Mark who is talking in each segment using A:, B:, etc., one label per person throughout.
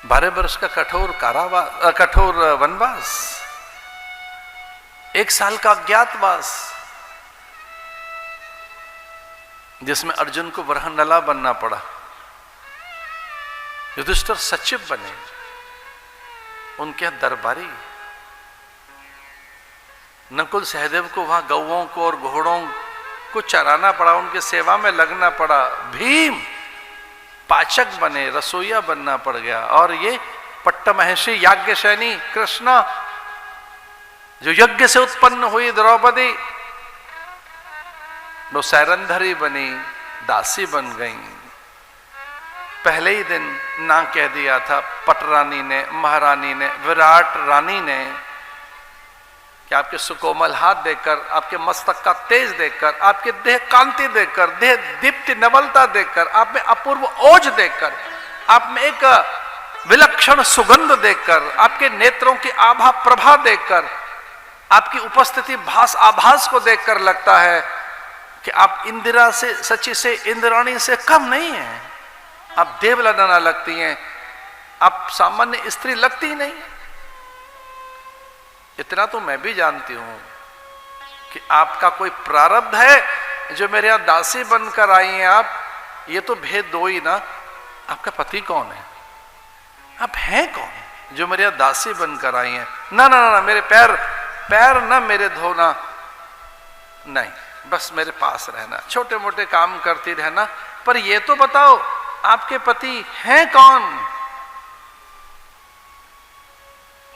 A: 12 वर्ष का कठोर वनवास, 1 साल का अज्ञातवास, जिसमें अर्जुन को वरहनला बनना पड़ा, युधिष्ठिर सचिव बने, उनके दरबारी, नकुल सहदेव को वहां गौओं को और घोड़ों को चराना पड़ा, उनके सेवा में लगना पड़ा, भीम पाचक बने, रसोईया बनना पड़ गया, और ये पट्टमहेशी याज्ञसेनी कृष्ण जो यज्ञ से उत्पन्न हुई द्रौपदी, वो सैरंधरी बनी, दासी बन गई। पहले ही दिन ना कह दिया था पटरानी ने, महारानी ने, विराट रानी ने कि आपके सुकोमल हाथ देखकर, आपके मस्तक का तेज देखकर, आपके देह कांति देखकर, देह दीप्ति नवलता देखकर, आप में अपूर्व ओज देखकर, आप में एक विलक्षण सुगंध देखकर, आपके नेत्रों की आभा प्रभा देखकर, आपकी उपस्थिति भास आभास को देखकर लगता है कि आप इंदिरा से, सची से, इंद्राणी से कम नहीं है। आप देवलना लगती हैं, आप सामान्य स्त्री लगती ही नहीं। इतना तो मैं भी जानती हूं कि आपका कोई प्रारब्ध है जो मेरे यहां दासी बनकर आई हैं आप, ये तो भेद दो ही ना, आपका पति कौन है, आप हैं कौन जो मेरे यहां दासी बनकर आई हैं? ना ना ना, मेरे पैर ना मेरे धोना, नहीं, बस मेरे पास रहना, छोटे मोटे काम करती रहना, पर ये तो बताओ आपके पति हैं कौन?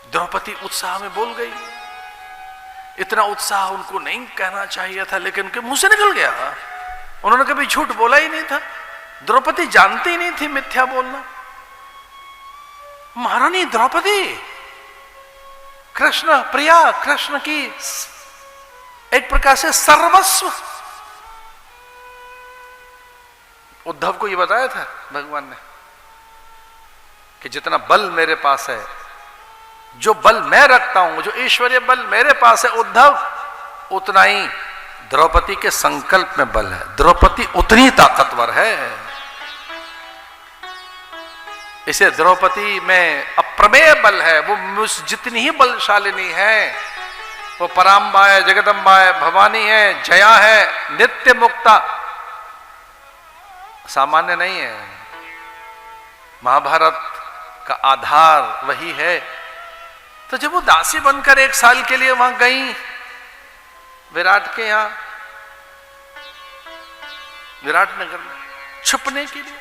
A: द्रौपदी उत्साह में बोल गई। इतना उत्साह उनको नहीं कहना चाहिए था, लेकिन उनके मुंह से निकल गया। उन्होंने कभी झूठ बोला ही नहीं था। द्रौपदी जानती ही नहीं थी मिथ्या बोलना। महारानी द्रौपदी, कृष्ण प्रिया, कृष्ण की एक प्रकार से सर्वस्व। उद्धव को यह बताया था भगवान ने कि जितना बल मेरे पास है, जो बल मैं रखता हूं, जो ईश्वरीय बल मेरे पास है उद्धव, उतना ही द्रौपदी के संकल्प में बल है। द्रौपदी उतनी ताकतवर है। इसे द्रौपदी में अप्रमेय बल है। वो जितनी ही बलशालिनी है, वो पराम्बा है, जगदम्बा है, भवानी है, जया है, नित्य मुक्ता, सामान्य नहीं है। महाभारत का आधार वही है। तो जब वो दासी बनकर 1 साल के लिए वहां गई विराट के यहां, विराट नगर में छुपने के लिए,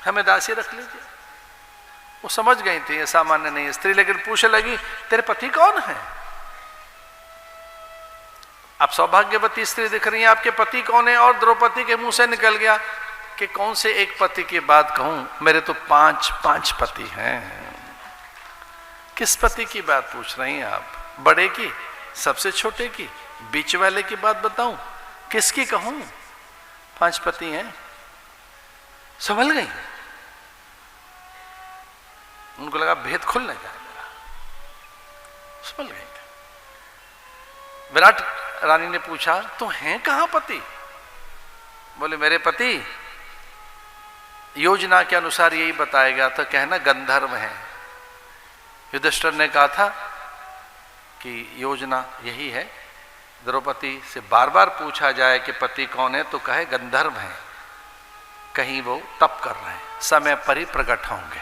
A: हमें दासी रख लीजिए, वो समझ गई थी ये सामान्य नहीं है स्त्री, लेकिन पूछने लगी तेरे पति कौन है? आप सौभाग्यवती स्त्री दिख रही हैं, आपके पति कौन है? और द्रौपदी के मुंह से निकल गया कि कौन से एक पति की बात कहूं, मेरे तो 5 पति हैं। किस पति की बात पूछ रही हैं आप? बड़े की, सबसे छोटे की, बीच वाले की बात बताऊं? किसकी कहूं? 5 पति हैं। संभल गई। उनको लगा भेद खुलने जाएगा, संभल गई। विराट रानी ने पूछा तो हैं कहां पति? बोले मेरे पति योजना के अनुसार यही बताया गया था, कहना गंधर्व हैं। युधिष्ठिर ने कहा था कि योजना यही है, द्रौपदी से बार बार पूछा जाए कि पति कौन है तो कहे गंधर्व हैं, कहीं वो तप कर रहे हैं, समय पर ही प्रकट होंगे।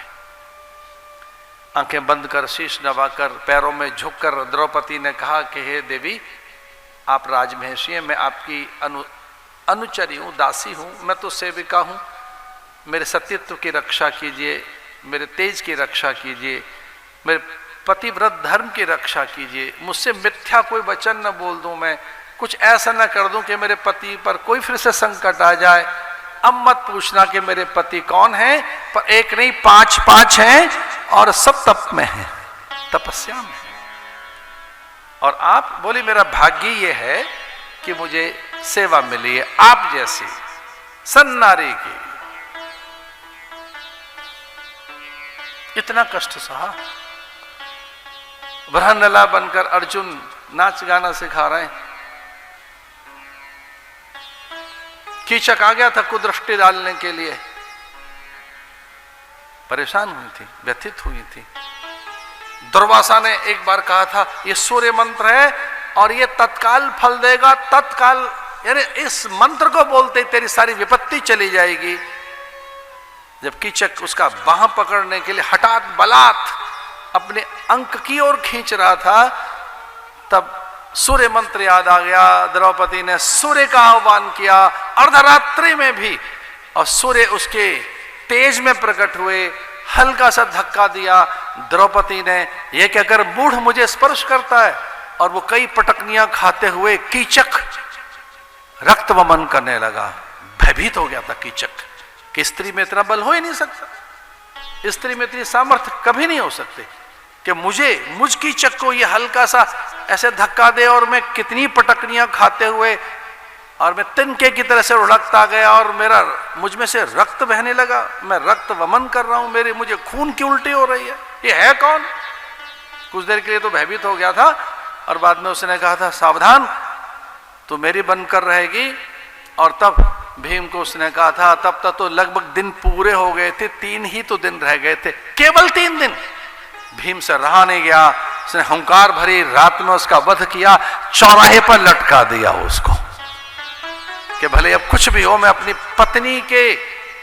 A: आंखें बंद कर, शीश नवाकर, पैरों में झुककर द्रौपदी ने कहा कि हे देवी, आप राजमहेशी हैं, मैं आपकी अनुचरी हूं, दासी हूं, मैं तो सेविका हूं, मेरे सतीत्व की रक्षा कीजिए, मेरे तेज की रक्षा कीजिए, मेरे पतिव्रत धर्म की रक्षा कीजिए, मुझसे मिथ्या कोई वचन न बोल दूं, मैं कुछ ऐसा न कर दूं कि मेरे पति पर कोई फिर से संकट आ जाए। अब मत पूछना कि मेरे पति कौन है, पर एक नहीं 5 हैं और सब तप में हैं, तपस्या में। और आप बोली मेरा भाग्य ये है कि मुझे सेवा मिली है आप जैसी सन्नारी की। इतना कष्ट सहा, वरहनला बनकर अर्जुन नाच गाना सिखा रहे हैं। कीचक आ गया था कुदृष्टि डालने के लिए, परेशान हुई थी, व्यथित हुई थी। दुर्वासा ने एक बार कहा था ये सूर्य मंत्र है और ये तत्काल फल देगा, तत्काल, यानी इस मंत्र को बोलते तेरी सारी विपत्ति चली जाएगी। जब कीचक उसका बाह पकड़ने के लिए हठात बलात् अपने अंक की ओर खींच रहा था, तब सूर्य मंत्र याद आ गया। द्रौपदी ने सूर्य का आह्वान किया अर्धरात्रि में भी, और सूर्य उसके तेज में प्रकट हुए। हल्का सा धक्का दिया, द्रौपदी ने यह कहकर मूढ़ मुझे स्पर्श करता है, और वो कई पटकनियां खाते हुए कीचक रक्त वमन करने लगा। भयभीत हो गया था कीचक कि स्त्री में इतना बल हो ही नहीं सकता, स्त्री में इतनी सामर्थ्य कभी नहीं हो सकती कि मुझ कीचक को ये हल्का सा ऐसे धक्का दे और मैं कितनी पटकनियां खाते हुए और मैं तिनके की तरह से उड़कता गया और मुझ में से रक्त बहने लगा, मैं रक्त वमन कर रहा हूं, मुझे खून की उल्टी हो रही है, ये है कौन? कुछ देर के लिए तो भयभीत हो गया था, और बाद में उसने कहा था सावधान, तू मेरी बनकर रहेगी। और तब भीम को उसने कहा था, तब तक तो लगभग दिन पूरे हो गए थे, 3 ही तो दिन रह गए थे, केवल 3 दिन। भीम से रहा नहीं गया, उसने हुंकार भरी रात में उसका वध किया, चौराहे पर लटका दिया उसको कि भले अब कुछ भी हो, मैं अपनी पत्नी के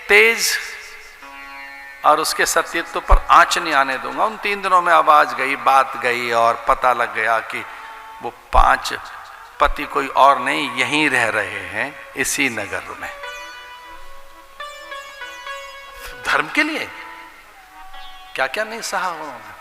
A: तेज और उसके सत्यत्व पर आंच नहीं आने दूंगा। उन 3 दिनों में आवाज गई, बात गई, और पता लग गया कि वो 5 पति कोई और नहीं यहीं रह रहे हैं इसी नगर में, धर्म के लिए क्या क्या नहीं सहा उन्होंने।